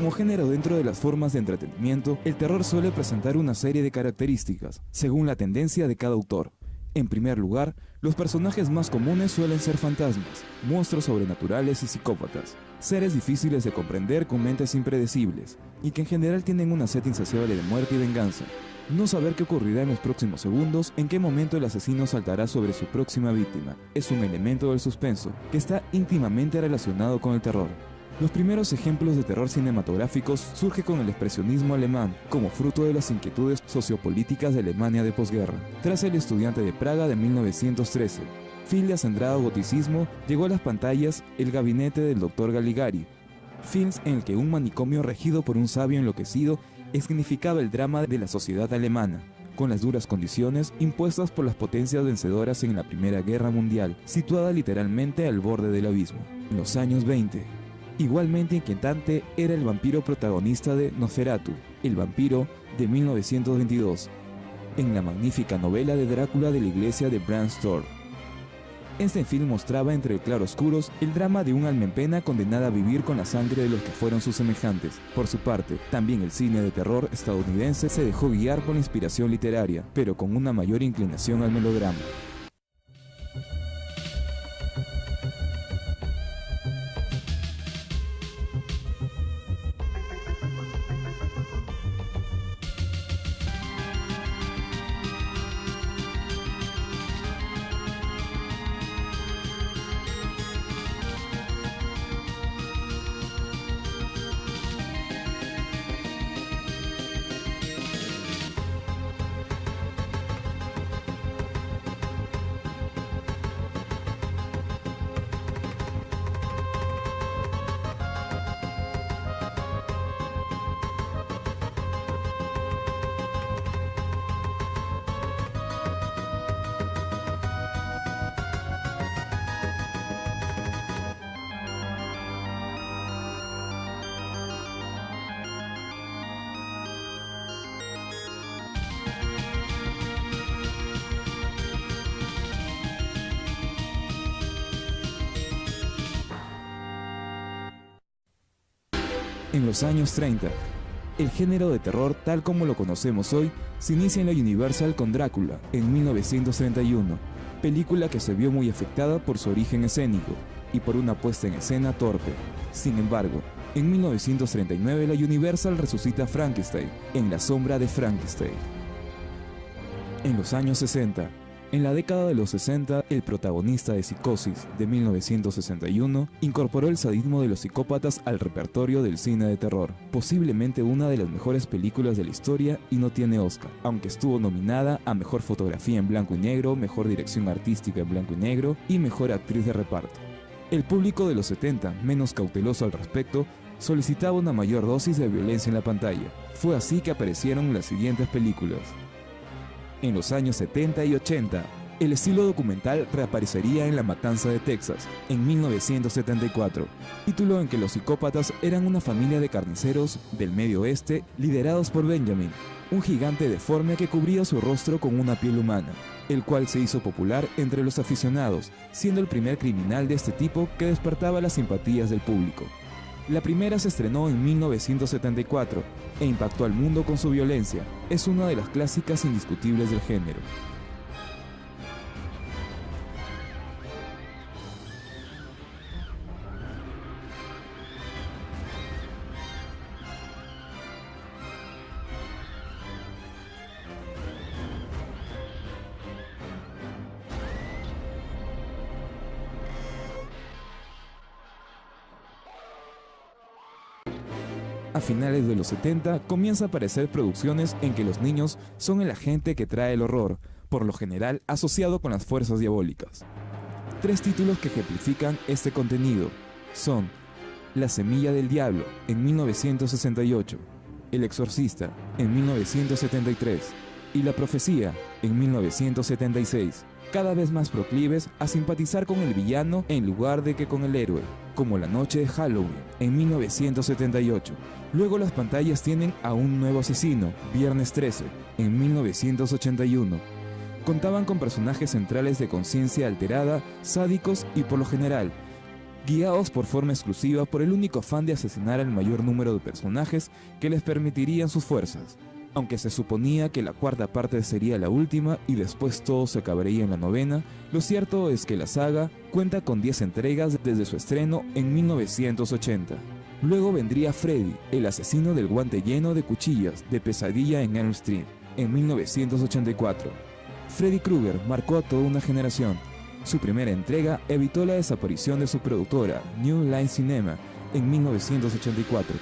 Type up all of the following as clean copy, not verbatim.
Como género dentro de las formas de entretenimiento, el terror suele presentar una serie de características, según la tendencia de cada autor. En primer lugar, los personajes más comunes suelen ser fantasmas, monstruos sobrenaturales y psicópatas, seres difíciles de comprender con mentes impredecibles, y que en general tienen una sed insaciable de muerte y venganza. No saber qué ocurrirá en los próximos segundos, en qué momento el asesino saltará sobre su próxima víctima, es un elemento del suspenso, que está íntimamente relacionado con el terror. Los primeros ejemplos de terror cinematográficos surgen con el expresionismo alemán, como fruto de las inquietudes sociopolíticas de Alemania de posguerra. Tras El estudiante de Praga de 1913, film de acendrado goticismo, llegó a las pantallas El gabinete del Dr. Caligari, films en el que un manicomio regido por un sabio enloquecido escenificaba el drama de la sociedad alemana, con las duras condiciones impuestas por las potencias vencedoras en la Primera Guerra Mundial, situada literalmente al borde del abismo. En los años 20, igualmente inquietante era el vampiro protagonista de Nosferatu, el vampiro de 1922, en la magnífica novela de Drácula de la iglesia de Bram Stoker. Este film mostraba entre claroscuros el drama de un alma en pena condenada a vivir con la sangre de los que fueron sus semejantes. Por su parte, también el cine de terror estadounidense se dejó guiar por la inspiración literaria, pero con una mayor inclinación al melodrama. En los años 30, el género de terror tal como lo conocemos hoy se inicia en la Universal con Drácula en 1931, película que se vio muy afectada por su origen escénico y por una puesta en escena torpe. Sin embargo, en 1939 la Universal resucita a Frankenstein en La sombra de Frankenstein. En los años 60, en la década de los 60, el protagonista de Psicosis, de 1961, incorporó el sadismo de los psicópatas al repertorio del cine de terror, posiblemente una de las mejores películas de la historia y no tiene Oscar, aunque estuvo nominada a Mejor Fotografía en Blanco y Negro, Mejor Dirección Artística en Blanco y Negro y Mejor Actriz de Reparto. El público de los 70, menos cauteloso al respecto, solicitaba una mayor dosis de violencia en la pantalla. Fue así que aparecieron las siguientes películas. En los años 70 y 80, el estilo documental reaparecería en La matanza de Texas, en 1974, título en que los psicópatas eran una familia de carniceros del Medio Oeste liderados por Benjamin, un gigante deforme que cubría su rostro con una piel humana, el cual se hizo popular entre los aficionados, siendo el primer criminal de este tipo que despertaba las simpatías del público. La primera se estrenó en 1974 e impactó al mundo con su violencia. Es una de las clásicas indiscutibles del género. A finales de los 70 comienza a aparecer producciones en que los niños son el agente que trae el horror, por lo general asociado con las fuerzas diabólicas. Tres títulos que ejemplifican este contenido son La semilla del diablo en 1968, El exorcista en 1973 y La profecía en 1976, cada vez más proclives a simpatizar con el villano en lugar de que con el héroe, como La noche de Halloween en 1978. Luego las pantallas tienen a un nuevo asesino, Viernes 13, en 1981. Contaban con personajes centrales de conciencia alterada, sádicos y por lo general, guiados por forma exclusiva por el único afán de asesinar al mayor número de personajes que les permitirían sus fuerzas. Aunque se suponía que la cuarta parte sería la última y después todo se acabaría en la novena, lo cierto es que la saga cuenta con 10 entregas desde su estreno en 1980. Luego vendría Freddy, el asesino del guante lleno de cuchillas de Pesadilla en Elm Street, en 1984. Freddy Krueger marcó a toda una generación. Su primera entrega evitó la desaparición de su productora, New Line Cinema, en 1984,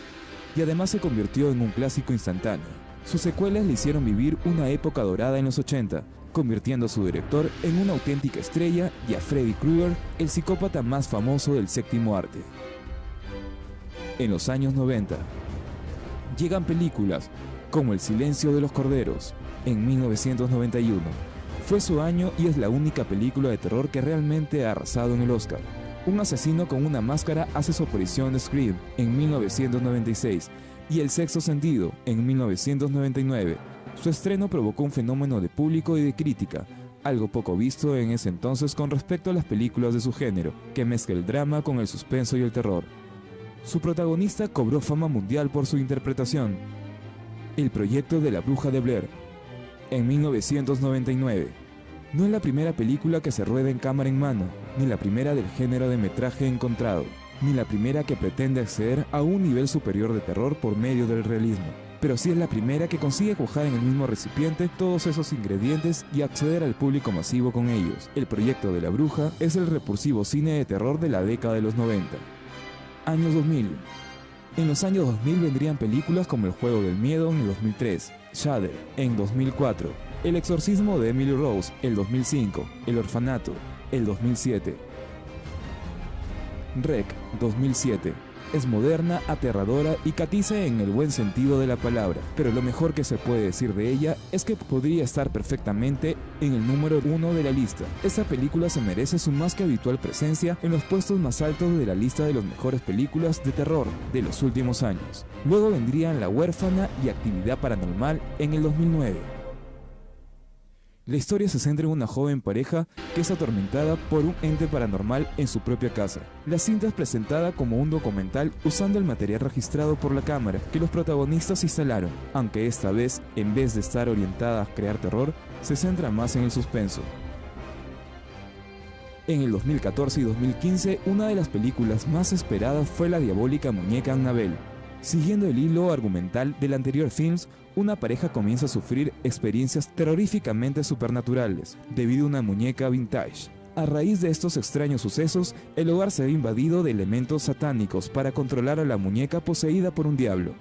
y además se convirtió en un clásico instantáneo. Sus secuelas le hicieron vivir una época dorada en los 80, convirtiendo a su director en una auténtica estrella y a Freddy Krueger el psicópata más famoso del séptimo arte. En los años 90, llegan películas como El silencio de los corderos, en 1991. Fue su año y es la única película de terror que realmente ha arrasado en el Oscar. Un asesino con una máscara hace su aparición en Scream, en 1996, y El sexto sentido, en 1999. Su estreno provocó un fenómeno de público y de crítica, algo poco visto en ese entonces con respecto a las películas de su género, que mezcla el drama con el suspenso y el terror. Su protagonista cobró fama mundial por su interpretación. El proyecto de la bruja de Blair, en 1999. No es la primera película que se rueda en cámara en mano, ni la primera del género de metraje encontrado, ni la primera que pretende acceder a un nivel superior de terror por medio del realismo, pero sí es la primera que consigue cuajar en el mismo recipiente todos esos ingredientes y acceder al público masivo con ellos. El proyecto de la bruja es el repulsivo cine de terror de la década de los 90. Años 2000. En los años 2000 vendrían películas como El juego del miedo en el 2003, Shudder en 2004, El exorcismo de Emily Rose el 2005, El orfanato el 2007. REC 2007. Es moderna, aterradora y catiza en el buen sentido de la palabra, pero lo mejor que se puede decir de ella es que podría estar perfectamente en el número 1 de la lista. Esta película se merece su más que habitual presencia en los puestos más altos de la lista de las mejores películas de terror de los últimos años. Luego vendrían La huérfana y Actividad paranormal en el 2009. La historia se centra en una joven pareja que es atormentada por un ente paranormal en su propia casa. La cinta es presentada como un documental usando el material registrado por la cámara que los protagonistas instalaron, aunque esta vez, en vez de estar orientada a crear terror, se centra más en el suspenso. En el 2014 y 2015, una de las películas más esperadas fue la diabólica muñeca Annabelle. Siguiendo el hilo argumental del anterior film, una pareja comienza a sufrir experiencias terroríficamente supernaturales debido a una muñeca vintage. A raíz de estos extraños sucesos, el hogar se ve invadido de elementos satánicos para controlar a la muñeca poseída por un diablo.